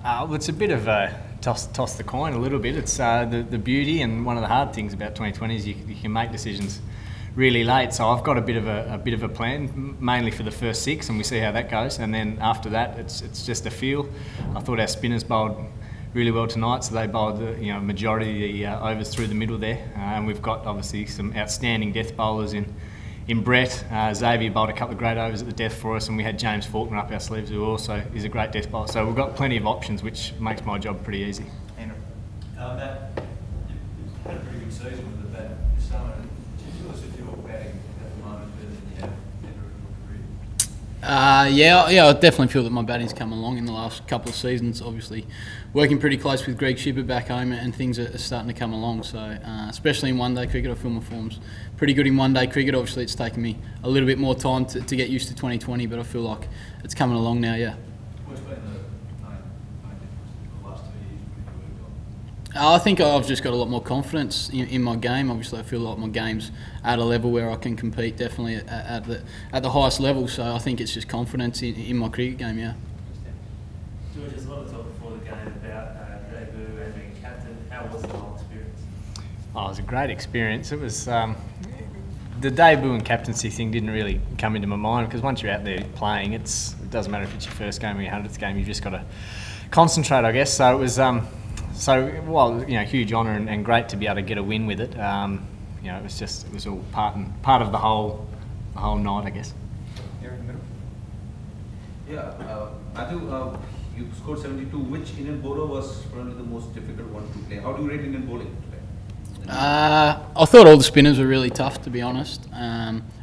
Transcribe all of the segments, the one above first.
Well, it's a bit of a toss the coin a little bit. It's the beauty, and one of the hard things about 2020 is you can make decisions really late. So I've got a bit of a plan, mainly for the first 6, and we see how that goes. And then after that, it's just a feel. I thought our spinners bowled really well tonight, so they bowled the majority of the overs through the middle there. And we've got obviously some outstanding death bowlers in Brett. Xavier bowled a couple of great overs at the death for us, and we had James Faulkner up our sleeves, who also is a great death bowler. So we've got plenty of options, which makes my job pretty easy. Andrew. Matt, you've had a pretty good season with the bat this summer. Do you feel as if you're batting at the moment better than you have ever in your career? Yeah, I definitely feel that my batting's come along in the last couple of seasons. Obviously, working pretty close with Greg Shipper back home, and things are starting to come along. So, especially in one-day cricket, I feel my form's pretty good in one-day cricket. Obviously, it's taken me a little bit more time to get used to 2020, but I feel like it's coming along now. Yeah. What's been the main difference in the last 2 years when you worked I on? think I've just got a lot more confidence in my game. Obviously, I feel like my game's at a level where I can compete definitely at the highest level. So I think it's just confidence in my cricket game. Yeah. George, there's a lot of talk before the game about debut and being captain. How was the whole experience? Oh, it was a great experience. It was the debut and captaincy thing didn't really come into my mind, because once you're out there playing, it doesn't matter if it's your first game or your 100th game. You've just got to concentrate, I guess. So it was huge honour and great to be able to get a win with it. It was all part of the whole night, I guess. Here in the middle. Yeah, Matthew, you scored 72. Which Indian bowler was probably the most difficult one to play? How do you rate Indian bowling today? I thought all the spinners were really tough, to be honest.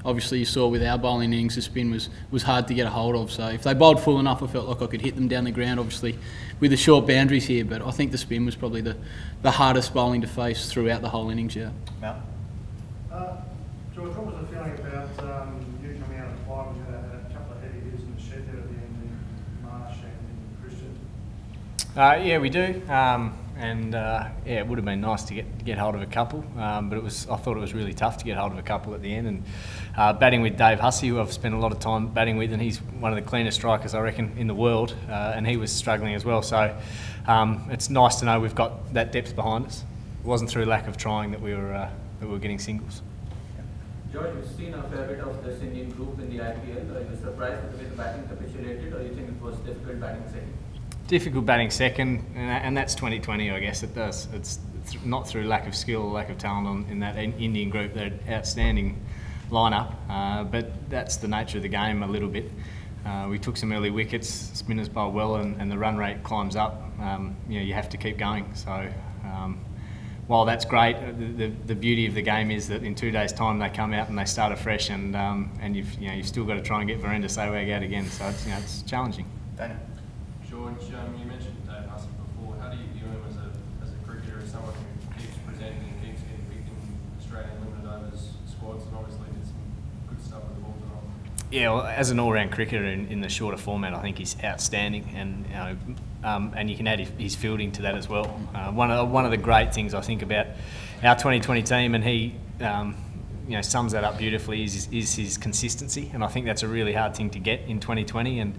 Obviously, you saw with our bowling innings, the spin was hard to get a hold of. So if they bowled full enough, I felt like I could hit them down the ground, obviously, with the short boundaries here. But I think the spin was probably the hardest bowling to face throughout the whole innings, yeah. Mel? George, what was the feeling about you coming out of the fire when you had a couple of heavy hitters in the shed there at the end, in Marsh and in Christian? Yeah, we do. It would have been nice to get hold of a couple, but I thought it was really tough to get hold of a couple at the end. And batting with Dave Hussey, who I've spent a lot of time batting with, and he's one of the cleanest strikers, I reckon, in the world, and he was struggling as well. So it's nice to know we've got that depth behind us. It wasn't through lack of trying that we were getting singles. George, you've seen a fair bit of this Indian group in the IPL. Are you surprised with the way the batting capitulated, or do you think it was difficult batting second? Difficult batting second, and that's 2020, I guess. It's not through lack of skill or lack of talent in that Indian group. They're an outstanding lineup, but that's the nature of the game a little bit. We took some early wickets, spinners bowled well, and the run rate climbs up. You have to keep going. So while that's great, the beauty of the game is that in 2 days' time they come out and they start afresh, and you've still got to try and get Virender Sehwag out again. So it's challenging. Daniel? George, you mentioned Dave Hussey before. How do you view him as a cricketer, as someone who keeps presenting and keeps getting picked in Australian limited overs squads, and obviously did some good stuff with the ball tonight? Yeah, well, as an all-round cricketer in the shorter format, I think he's outstanding, and you can add his fielding to that as well. One of the great things I think about our 2020 team, and he sums that up beautifully, is his consistency, and I think that's a really hard thing to get in 2020. And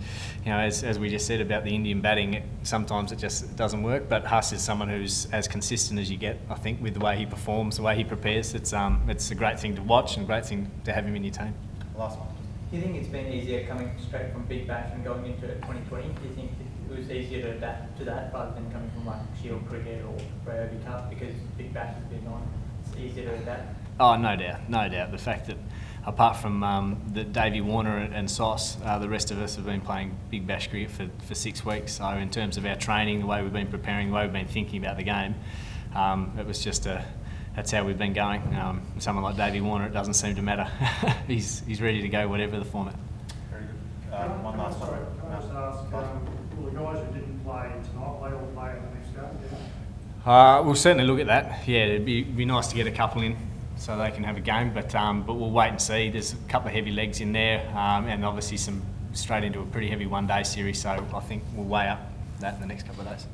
as we just said about the Indian batting, sometimes it just doesn't work. But Huss is someone who's as consistent as you get, I think, with the way he performs, the way he prepares. It's a great thing to watch and a great thing to have him in your team. Last one. Do you think it's been easier coming straight from Big Bash and going into 2020? Do you think it was easier to adapt to that rather than coming from like Shield Cricket or Priority Cup, because Big Bash has been on? It's easier to adapt? Oh, no doubt. The fact that apart from Davey Warner and Sauce, the rest of us have been playing Big Bash cricket for 6 weeks. So in terms of our training, the way we've been preparing, the way we've been thinking about the game, it was just that's how we've been going. Someone like Davey Warner, it doesn't seem to matter. he's ready to go whatever the format. Very good. One last one. Can I just ask, will the guys who didn't play tonight, they all play in the next game? Yeah. We'll certainly look at that. Yeah, it'd be nice to get a couple in so they can have a game, but we'll wait and see. There's a couple of heavy legs in there, and obviously some straight into a pretty heavy one-day series, so I think we'll weigh up that in the next couple of days.